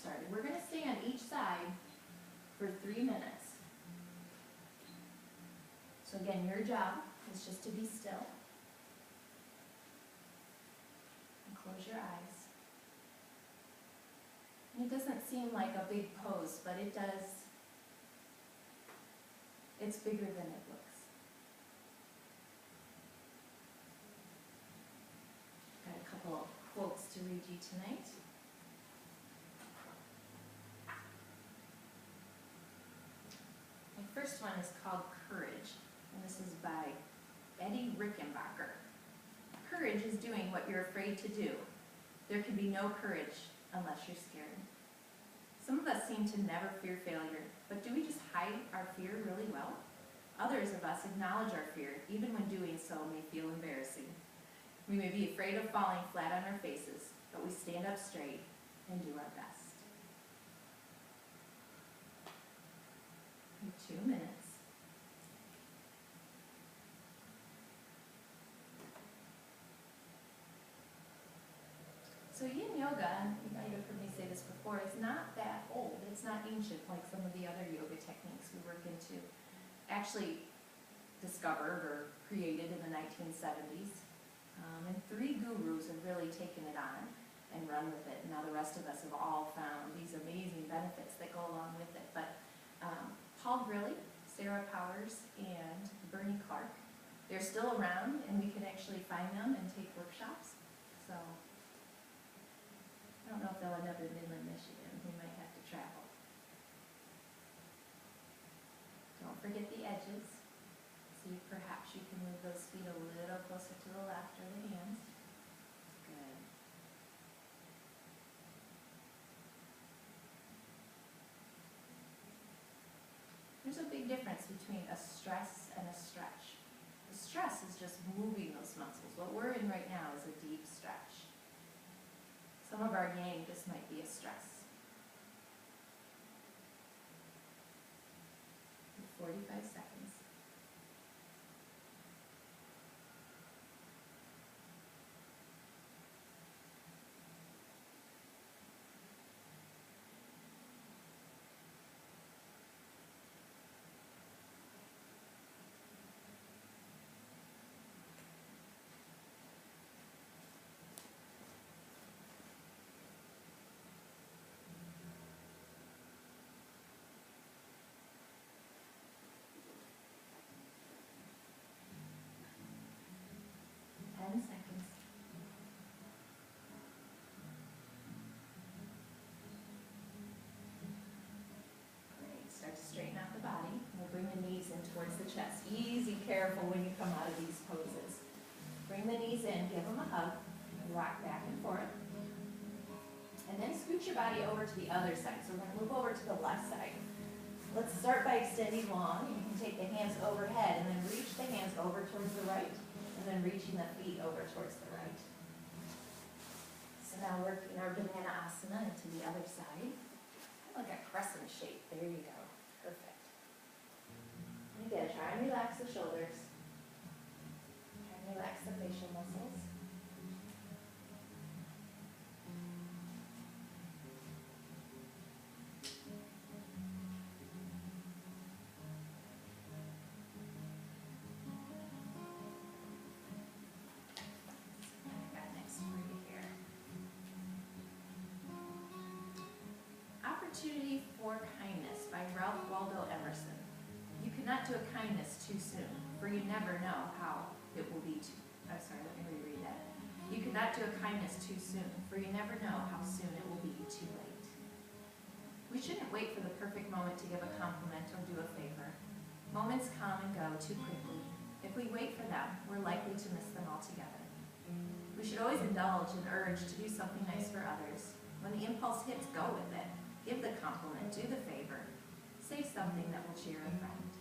started. We're going to stay on each side for 3 minutes. So again, your job is just to be still and close your eyes. And it doesn't seem like a big pose, but it does. It's bigger than it looks. Got a couple of quotes to read you tonight. My first one is called Courage, and this is by Eddie Rickenbacker. Courage is doing what you're afraid to do. There can be no courage unless you're scared. Some of us seem to never fear failure, but do we just hide our fear really well? Others of us acknowledge our fear, even when doing so may feel embarrassing. We may be afraid of falling flat on our faces, but we stand up straight and do our best. In 2 minutes. So yin yoga, you might have heard me say this before, is not that old. It's not ancient like some of the other yoga techniques we work into. Actually discovered or created in the 1970s. And 3 gurus have really taken it on and run with it. And now the rest of us have all found these amazing benefits that go along with it. But Paul Grilly, Sarah Powers, and Bernie Clark, they're still around, and we can actually find them and take workshops. So I don't know if they'll end up in Midland, Michigan. We might have to travel. Don't forget the edges. See if perhaps you can move those feet a little closer to the left or the hands. Good. There's a big difference between a stress and a stretch. The stress is just moving those muscles. What we're in right now is a deep stretch. Some of our yang just might be a stress. 45 seconds. Seconds. Great. Start to straighten out the body. We'll bring the knees in towards the chest. Easy, careful when you come out of these poses. Bring the knees in, give them a hug, rock back and forth. And then scoot your body over to the other side. So we're going to move over to the left side. Let's start by extending long. You can take the hands overhead and then reach the hands over towards the right. And then reaching the feet over towards the right. So now working our banana asana into the other side. Like a crescent shape. There you go. Perfect. And again, try and relax the shoulders. Try and relax the facial muscles. Opportunity for Kindness by Ralph Waldo Emerson. You cannot do a kindness too soon, for you never know how it will be too. Oh, sorry, let me reread that. You cannot do a kindness too soon, for you never know how soon it will be too late. We shouldn't wait for the perfect moment to give a compliment or do a favor. Moments come and go too quickly. If we wait for them, we're likely to miss them altogether. We should always indulge an urge to do something nice for others. When the impulse hits, go with it. Give the compliment, do the favor. Say something that will cheer a friend.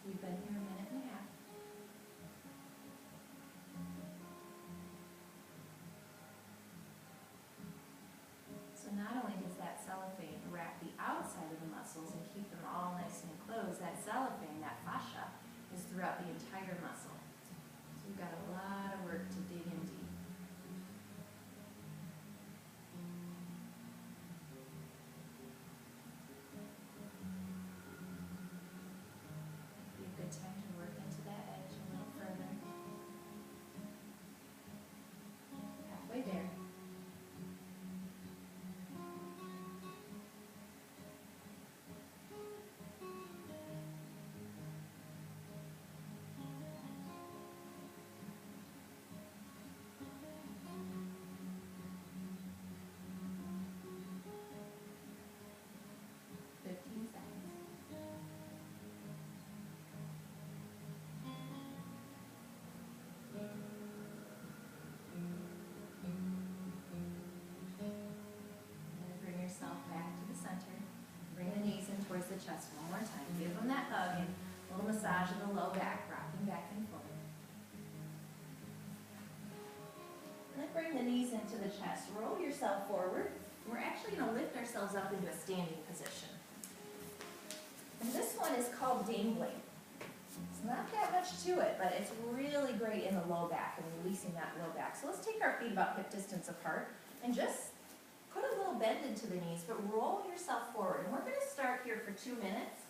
We've been here a minute and a half. So not only does that cellophane wrap the outside of the muscles and keep them all nice and closed, throughout the entire muscle. So we've got a lot of work to dig in deep. Be a good time to work into that edge a little further. Halfway there. Towards the chest one more time. Give them that hug and a little massage in the low back, rocking back and forth. And then bring the knees into the chest. Roll yourself forward. We're actually going to lift ourselves up into a standing position. And this one is called dangling. It's not that much to it, but it's really great in the low back and releasing that low back. So let's take our feet about hip distance apart and just put a little bend into the knees, but roll yourself forward. And we're going to start here for 2 minutes.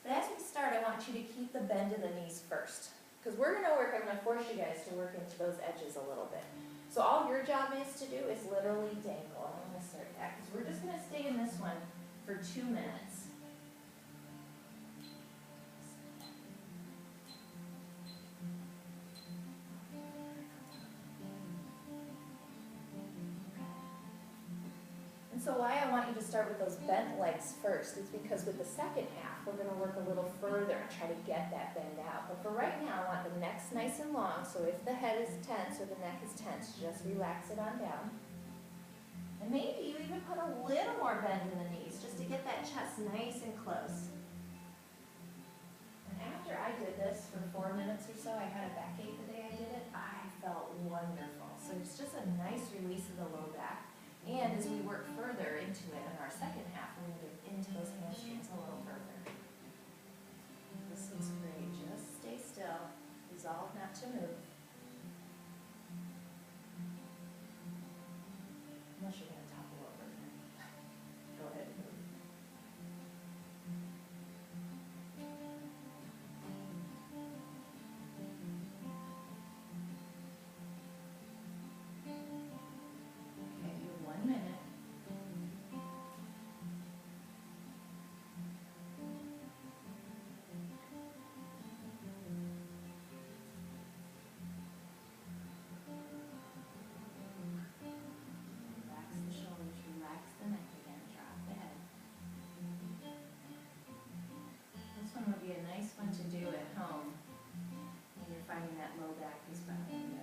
But as we start, I want you to keep the bend in the knees first. Because I'm going to force you guys to work into those edges a little bit. So all your job is to do is literally dangle. I'm going to start that because we're just going to stay in this one for 2 minutes. So why I want you to start with those bent legs first is because with the second half, we're going to work a little further and try to get that bend out. But for right now, I want the neck's nice and long, so if the head is tense or the neck is tense, just relax it on down. And maybe you even put a little more bend in the knees just to get that chest nice and close. And after I did this for 4 minutes or so, I had a backache the day I did it, I felt wonderful. So it's just a nice release of the low back. And as we work further into it in our second half, we're going to get into those hamstrings a little further. This looks great. Just stay still. Resolve not to move. Unless you're going to topple over. Go ahead and move. Would be a nice one to do at home when you're finding that low back is bothering you.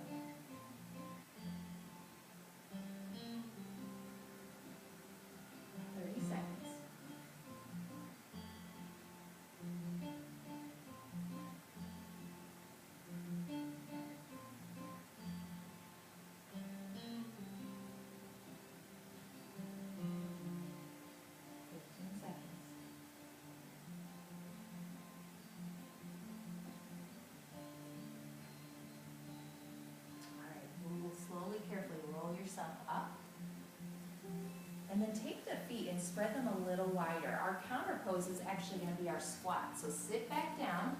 Yourself up. And then take the feet and spread them a little wider. Our counter pose is actually going to be our squat. So sit back down.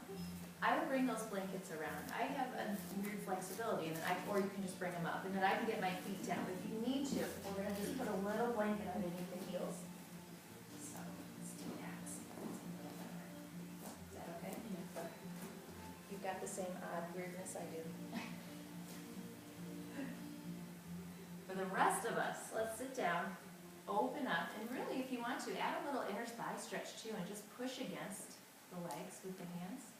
I will bring those blankets around. I have a weird flexibility, and then or you can just bring them up, and then I can get my feet down. If you need to, we're going to just put a little blanket underneath the heels. So let's do that. Is that okay? Yeah. You've got the same odd weirdness I do. For the rest of us, let's sit down, open up, and really, if you want to, add a little inner thigh stretch too, and just push against the legs with the hands,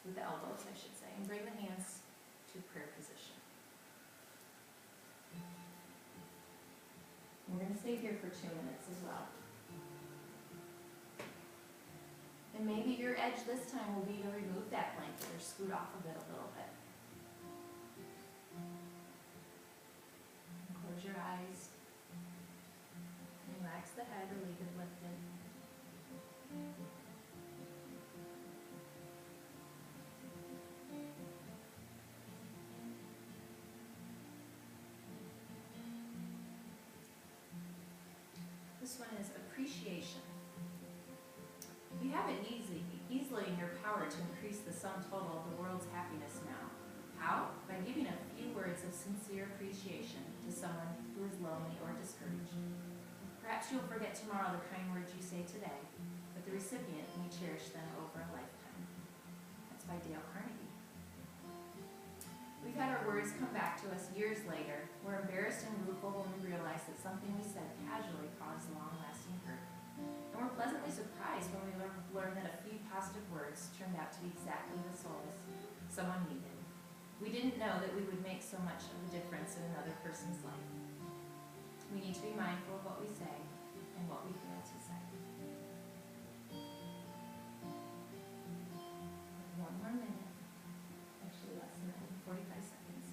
with the elbows, I should say, and bring the hands to prayer position. We're going to stay here for 2 minutes as well. And maybe your edge this time will be to remove that blanket or scoot off of it a little bit. Close your eyes. Relax the head or leave it lifted. This one is appreciation. You have it easily in your power to increase the sum total of the world's happiness now. How? By giving a few words of sincere appreciation to someone who is lonely or discouraged. Perhaps you'll forget tomorrow the kind words you say today, but the recipient may cherish them over a lifetime. That's by Dale Carnegie. We've had our words come back to us years later. We're embarrassed and rueful when we realize that something we said casually caused long-lasting hurt. And we're pleasantly surprised when we learn that a few positive words turned out to be exactly the solace someone needed. We didn't know that we would make so much of a difference in another person's life. We need to be mindful of what we say and what we fail to say. One more minute. Actually less than that, 45 seconds.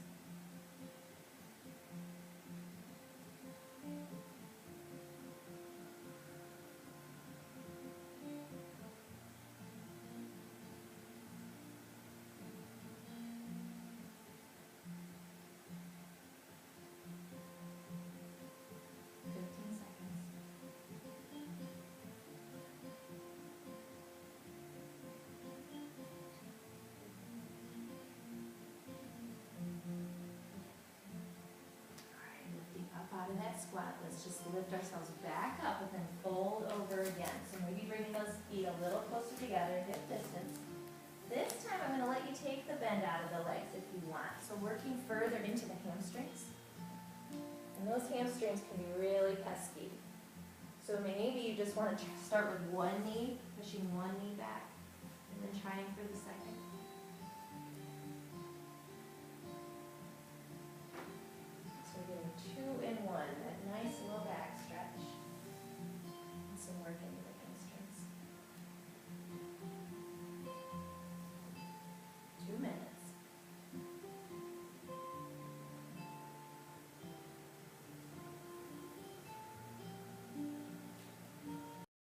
Out of that squat, let's just lift ourselves back up and then fold over again. So maybe bringing those feet a little closer together, hip distance. This time I'm going to let you take the bend out of the legs if you want. So working further into the hamstrings. And those hamstrings can be really pesky. So maybe you just want to start with one knee, pushing one knee back.